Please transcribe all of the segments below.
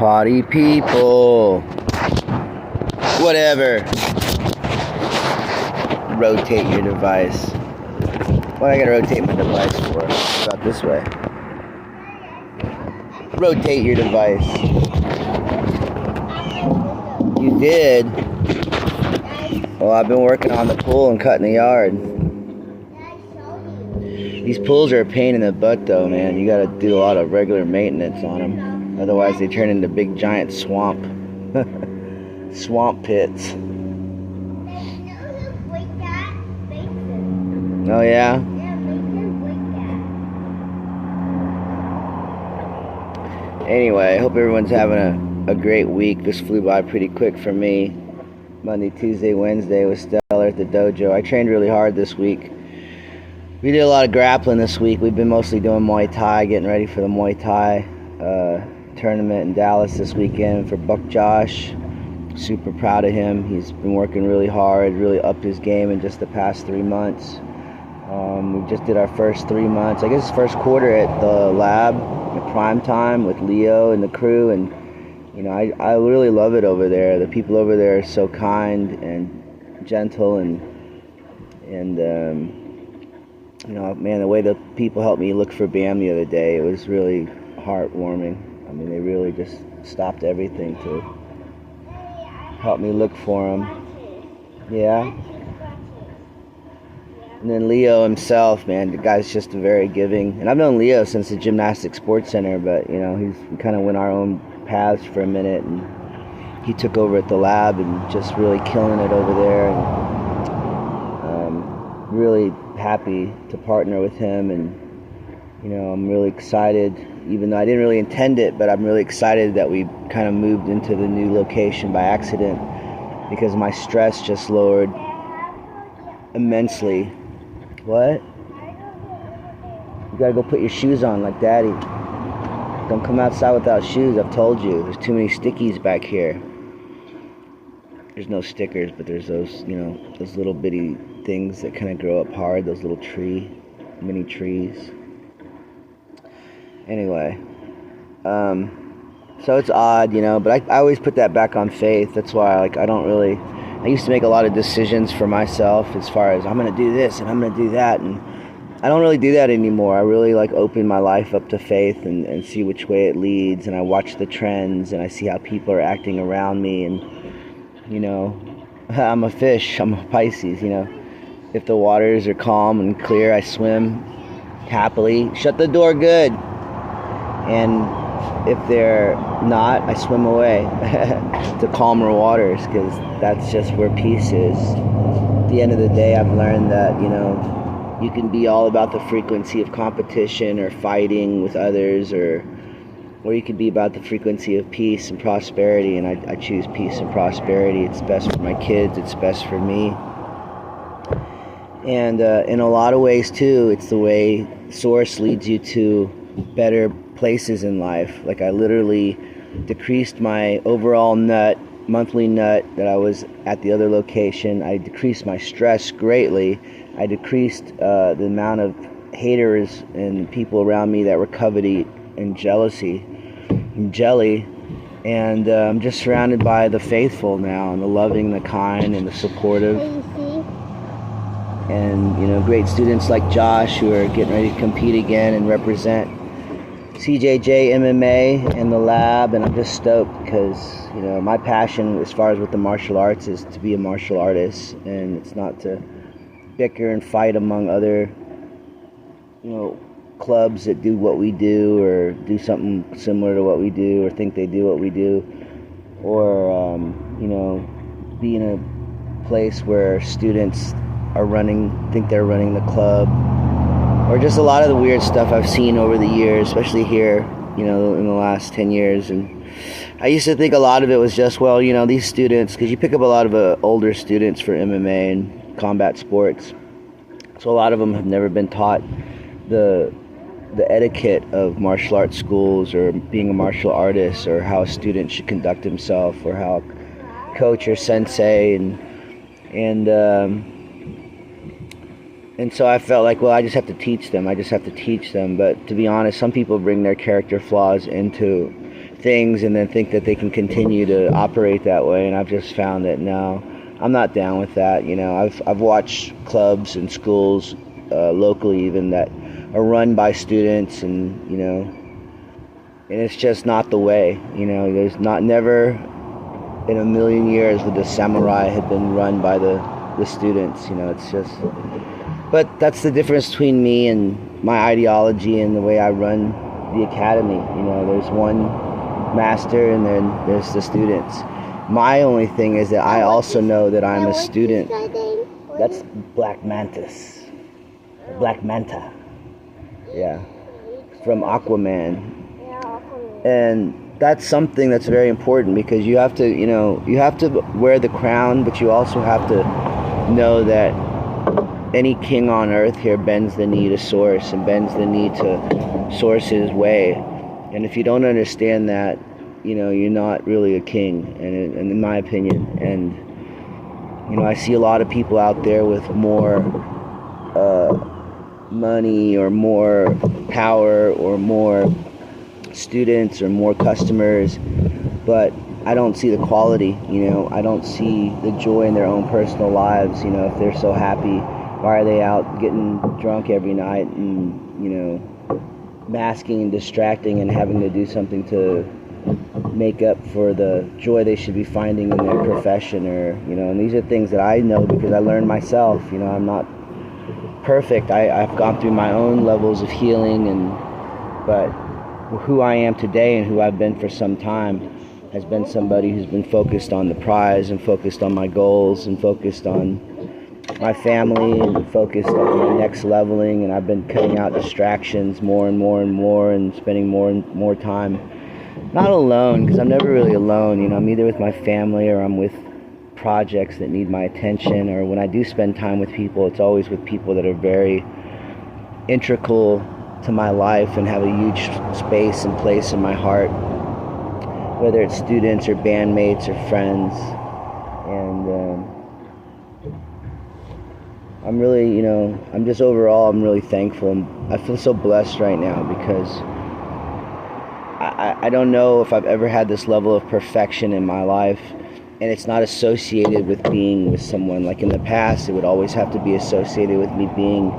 Potty people. Whatever. Rotate your device. What I gotta rotate my device for? About this way. Rotate your device. You did? Well, I've been working on the pool and cutting the yard. These pools are a pain in the butt though, man. You gotta do a lot of regular maintenance on them. Otherwise they turn into big giant swamp pits. Oh yeah? Anyway, I hope everyone's having a great week. This flew by pretty quick for me. Monday, Tuesday, Wednesday was stellar at the dojo. I trained really hard this week. We did a lot of grappling this week. We've been mostly doing Muay Thai, getting ready for the Muay Thai tournament in Dallas this weekend for Buck Josh. Super proud of him. He's been working really hard, really upped his game in just the past 3 months. We just did our first 3 months, I guess first quarter at the lab at prime time with Leo and the crew, and you know, I really love it over there. The people over there are so kind and gentle, and you know, man, the way the people helped me look for Bam the other day, it was really heartwarming. I mean, they really just stopped everything to help me look for him. Yeah. And then Leo himself, man, the guy's just very giving. And I've known Leo since the Gymnastics Sports Center, but, you know, we kind of went our own paths for a minute, and he took over at the lab and just really killing it over there. And really happy to partner with him, and, you know, I'm really excited, even though I didn't really intend it, but I'm really excited that we kind of moved into the new location by accident, because my stress just lowered immensely. What? You gotta go put your shoes on like Daddy. Don't come outside without shoes, I've told you. There's too many stickies back here. There's no stickers, but there's those, you know, those little bitty things that kind of grow up hard, those little mini trees. Anyway, so it's odd, you know, but I always put that back on faith. That's why, like, I used to make a lot of decisions for myself as far as I'm going to do this and I'm going to do that, and I don't really do that anymore. I really like open my life up to faith and see which way it leads, and I watch the trends and I see how people are acting around me, and, you know, I'm a fish, I'm a Pisces, you know. If the waters are calm and clear, I swim happily. Shut the door good. And if they're not, I swim away to calmer waters, because that's just where peace is. At the end of the day, I've learned that, you know, you can be all about the frequency of competition or fighting with others, or you can be about the frequency of peace and prosperity, and I choose peace and prosperity. It's best for my kids, it's best for me. And in a lot of ways, too, it's the way Source leads you to better places in life. Like, I literally decreased my overall monthly nut that I was at the other location. I decreased my stress greatly. I decreased the amount of haters and people around me that were coveting and jealousy and jelly. And I'm just surrounded by the faithful now, and the loving, the kind, and the supportive. And, you know, great students like Josh, who are getting ready to compete again and represent CJJ MMA in the lab. And I'm just stoked because, you know, my passion as far as with the martial arts is to be a martial artist, and it's not to bicker and fight among other, you know, clubs that do what we do or do something similar to what we do or think they do what we do, or you know, be in a place where students think they're running the club, or just a lot of the weird stuff I've seen over the years, especially here, you know, in the last 10 years. And I used to think a lot of it was just, well, you know, these students, because you pick up a lot of older students for MMA and combat sports, so a lot of them have never been taught the etiquette of martial arts schools, or being a martial artist, or how a student should conduct himself, or how a coach or sensei, and so I felt like, well, I just have to teach them. But to be honest, some people bring their character flaws into things and then think that they can continue to operate that way. And I've just found that no, I'm not down with that. You know, I've watched clubs and schools locally even that are run by students, and you know, and it's just not the way. You know, there's never in a million years would the samurai had been run by the students. You know, it's just. But that's the difference between me and my ideology and the way I run the academy. You know, there's one master and then there's the students. My only thing is that I also know that I'm a student. That's black mantis. Black manta. Yeah. From Aquaman. And that's something that's very important, because you have to, you know, you have to wear the crown, but you also have to know that any king on earth here bends the knee to source and bends the knee to source his way. And if you don't understand that, you know, you're not really a king, and in my opinion. And, you know, I see a lot of people out there with more money or more power or more students or more customers, but I don't see the quality. You know, I don't see the joy in their own personal lives. You know, if they're so happy, why are they out getting drunk every night and, you know, masking and distracting and having to do something to make up for the joy they should be finding in their profession? Or, you know, and these are things that I know because I learned myself. You know, I'm not perfect. I've gone through my own levels of healing, but who I am today and who I've been for some time has been somebody who's been focused on the prize and focused on my goals and focused on my family and focused on my next leveling. And I've been cutting out distractions more and more and more and spending more and more time not alone, because I'm never really alone. You know, I'm either with my family or I'm with projects that need my attention, or when I do spend time with people, it's always with people that are very integral to my life and have a huge space and place in my heart, whether it's students or bandmates or friends. And I'm really, you know, I'm just overall, I'm really thankful. I feel so blessed right now because I don't know if I've ever had this level of perfection in my life, and it's not associated with being with someone. Like in the past, it would always have to be associated with me being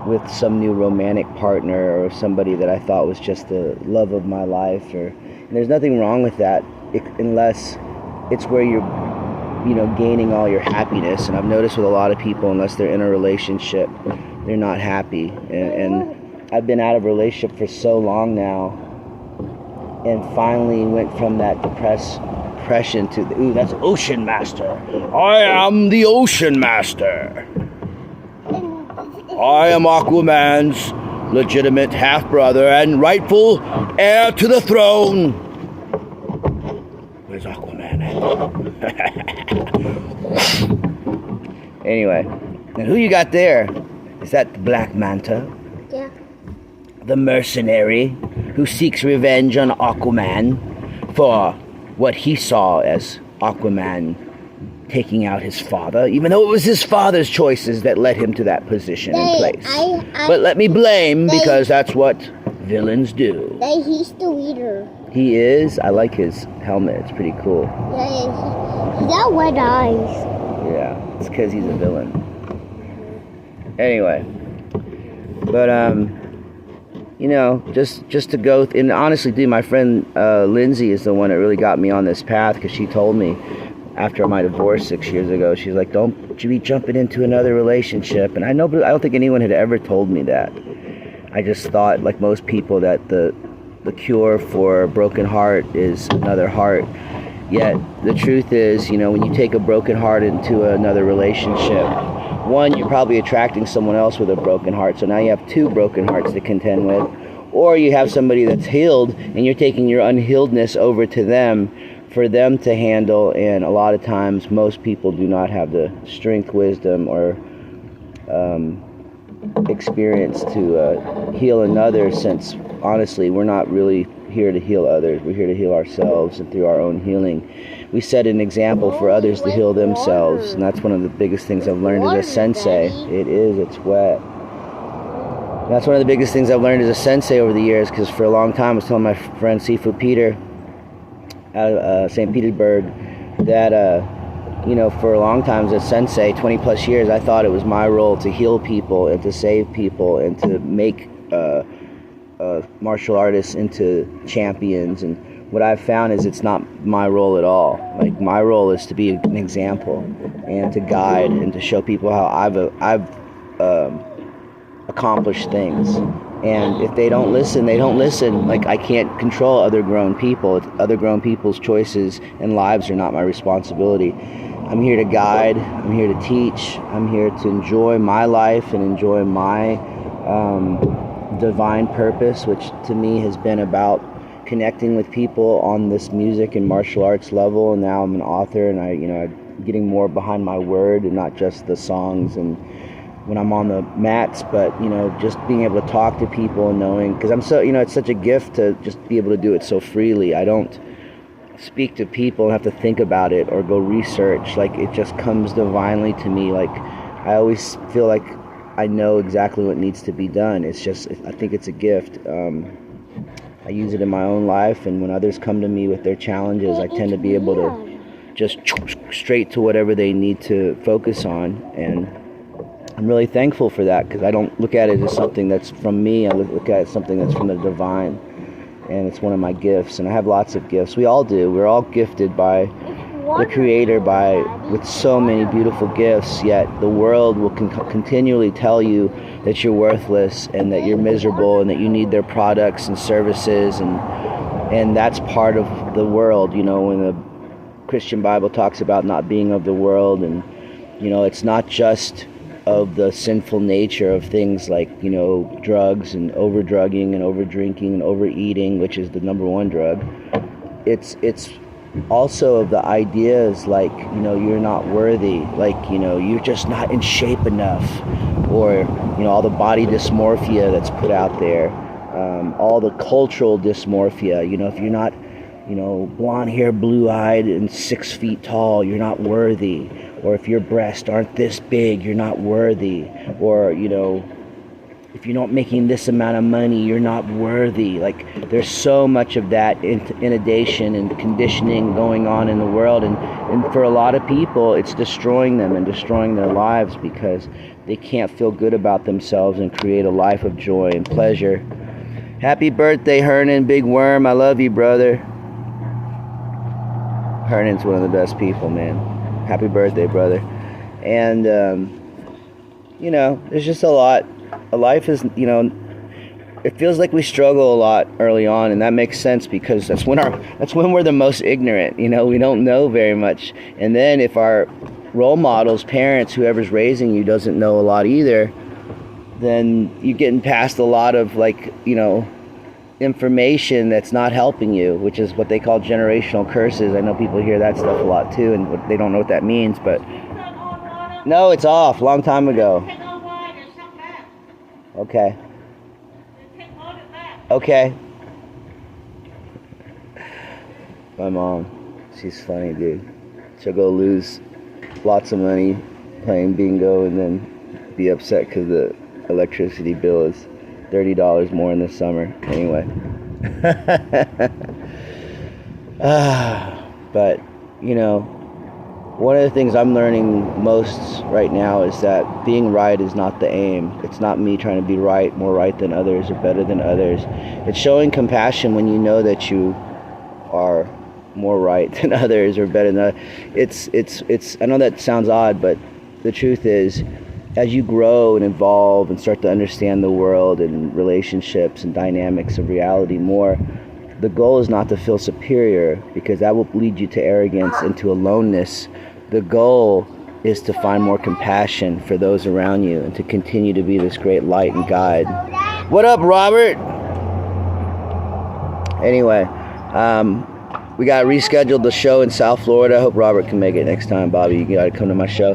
with some new romantic partner or somebody that I thought was just the love of my life. And there's nothing wrong with that, unless it's where you're, you know, gaining all your happiness. And I've noticed with a lot of people, unless they're in a relationship, they're not happy. And I've been out of a relationship for so long now, and finally went from that depression to the, ooh, that's Ocean Master. I am the Ocean Master. I am Aquaman's legitimate half-brother and rightful heir to the throne. Where's Aquaman at? Anyway, and who you got there? Is that the Black Manta? Yeah. The mercenary who seeks revenge on Aquaman for what he saw as Aquaman taking out his father, even though it was his father's choices that led him to that position and place. But let me blame, because that's what villains do. He's the leader. He is? I like his helmet. It's pretty cool. Yeah, he got white eyes. Yeah, it's because he's a villain. Anyway, but you know, just to go and honestly, dude, my friend Lindsay is the one that really got me on this path, because she told me after my divorce 6 years ago, she's like, don't you be jumping into another relationship. And I know, but I don't think anyone had ever told me that. I just thought, like most people, that the cure for a broken heart is another heart. Yet the truth is, you know, when you take a broken heart into another relationship, one, you're probably attracting someone else with a broken heart, so now you have two broken hearts to contend with. Or you have somebody that's healed, and you're taking your unhealedness over to them for them to handle. And a lot of times, most people do not have the strength, wisdom, or experience to heal another, since honestly, we're not really here to heal others. We're here to heal ourselves, and through our own healing, we set an example for others to heal themselves. And that's one of the biggest things I've learned as a sensei. It's wet. That's one of the biggest things I've learned as a sensei over the years, because for a long time I was telling my friend Sifu Peter, out of St. Petersburg that for a long time as a sensei, 20 plus years, I thought it was my role to heal people and to save people and to make martial artists into champions. And what I've found is it's not my role at all. Like, my role is to be an example and to guide and to show people how I've accomplished things. And if they don't listen, they don't listen. Like, I can't control other grown people. Other grown people's choices and lives are not my responsibility. I'm here to guide. I'm here to teach. I'm here to enjoy my life and enjoy my divine purpose, which to me has been about connecting with people on this music and martial arts level. And now I'm an author, and I'm getting more behind my word and not just the songs and when I'm on the mats, but just being able to talk to people and knowing, because I'm so it's such a gift to just be able to do it so freely. I don't speak to people and have to think about it or go research. Like, it just comes divinely to me. Like, I always feel like I know exactly what needs to be done. It's just, I think it's a gift. I use it in my own life, and when others come to me with their challenges, I tend to be able to just straight to whatever they need to focus on. And I'm really thankful for that, because I don't look at it as something that's from me. I look at it as something that's from the divine, and it's one of my gifts. And I have lots of gifts. We all do. We're all gifted by the Creator with so many beautiful gifts, yet the world will continually tell you that you're worthless and that you're miserable and that you need their products and services, and that's part of the world. When the Christian Bible talks about not being of the world, and it's not just of the sinful nature of things like drugs and over-drugging and over-drinking and overeating, which is the number one drug. It's also of the ideas like you're not worthy, like you're just not in shape enough, or all the body dysmorphia that's put out there, all the cultural dysmorphia. If you're not blonde hair, blue-eyed, and 6 feet tall, you're not worthy. Or if your breasts aren't this big, you're not worthy. Or, if you're not making this amount of money, you're not worthy. Like, there's so much of that inundation and conditioning going on in the world. And for a lot of people, it's destroying them and destroying their lives, because they can't feel good about themselves and create a life of joy and pleasure. Happy birthday, Hernan, Big Worm. I love you, brother. Hernan's one of the best people, man. Happy birthday, brother. And there's just a lot. Life is, it feels like we struggle a lot early on, and that makes sense, because that's when we're the most ignorant. We don't know very much. And then if our role models, parents, whoever's raising you doesn't know a lot either, then you're getting past a lot of information that's not helping you, which is what they call generational curses. I know people hear that stuff a lot too, and they don't know what that means, but no, it's off long time ago. Okay. My mom, she's funny, dude. She'll go lose lots of money playing bingo and then be upset because the electricity bill is $30 more in the summer. Anyway. But, one of the things I'm learning most right now is that being right is not the aim. It's not me trying to be right, more right than others or better than others. It's showing compassion when you know that you are more right than others or better than others. It's I know that sounds odd, but the truth is, as you grow and evolve and start to understand the world and relationships and dynamics of reality more, the goal is not to feel superior, because that will lead you to arrogance and to aloneness. The goal is to find more compassion for those around you and to continue to be this great light and guide. What up, Robert? Anyway, we got rescheduled the show in South Florida. I hope Robert can make it next time. Bobby, you got to come to my show.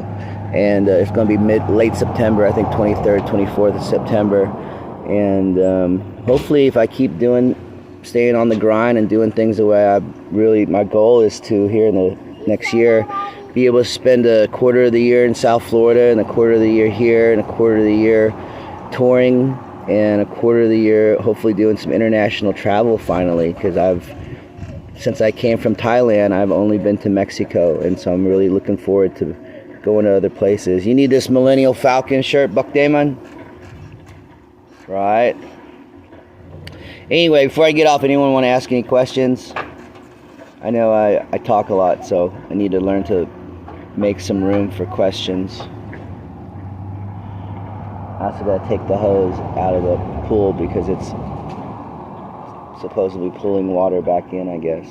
And it's going to be late September, I think 23rd, 24th of September. And hopefully if I keep staying on the grind and doing things the way my goal is to, here in the next year, be able to spend a quarter of the year in South Florida and a quarter of the year here and a quarter of the year touring and a quarter of the year hopefully doing some international travel finally, because I've since I came from Thailand, I've only been to Mexico, and so I'm really looking forward to going to other places. You need this Millennial Falcon shirt, Buck Damon? Right. Anyway, before I get off, anyone want to ask any questions? I know I talk a lot, so I need to learn to make some room for questions. I also got to take the hose out of the pool because it's supposedly pulling water back in, I guess.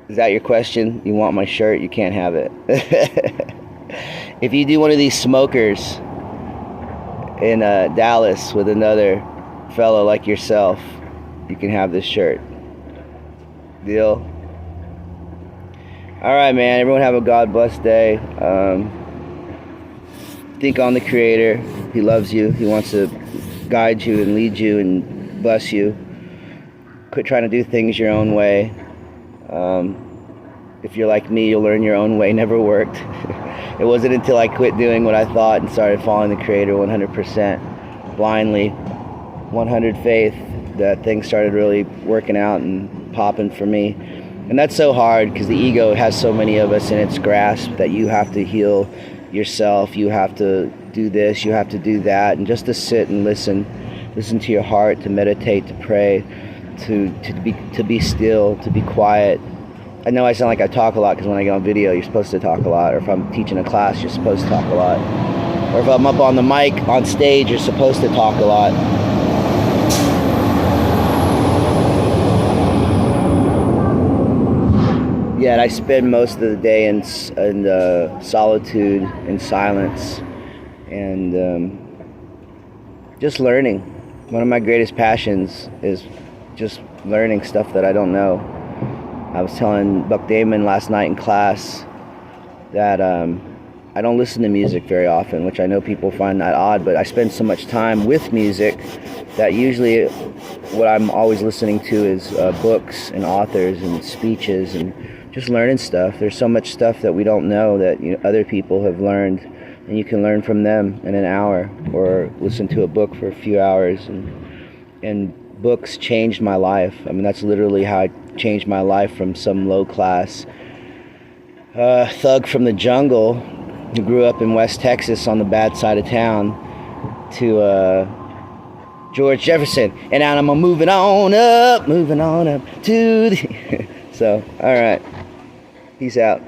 Is that your question? You want my shirt? You can't have it. If you do one of these smokers in Dallas with another fellow like yourself, you can have this shirt. Deal? Alright, man. Everyone have a God bless day. Think on the Creator. He loves you. He wants to guide you and lead you and bless you. Quit trying to do things your own way. If you're like me, you'll learn your own way never worked. It wasn't until I quit doing what I thought and started following the Creator 100% blindly, 100 faith, that things started really working out and popping for me. And that's so hard because the ego has so many of us in its grasp that you have to heal yourself, you have to do this, you have to do that, and just to sit and listen to your heart, to meditate, to pray, to be still, to be quiet. I know I sound like I talk a lot because when I get on video, you're supposed to talk a lot, or if I'm teaching a class, you're supposed to talk a lot, or if I'm up on the mic on stage, you're supposed to talk a lot. Yeah, and I spend most of the day in solitude and silence and just learning. One of my greatest passions is just learning stuff that I don't know. I was telling Buck Damon last night in class that I don't listen to music very often, which I know people find that odd, but I spend so much time with music that usually what I'm always listening to is books and authors and speeches and just learning stuff. There's so much stuff that we don't know that other people have learned, and you can learn from them in an hour or listen to a book for a few hours. And books changed my life. I mean, that's literally how I changed my life from some low-class thug from the jungle who grew up in West Texas on the bad side of town to George Jefferson. And now I'm moving on up to the... So, all right. Peace out.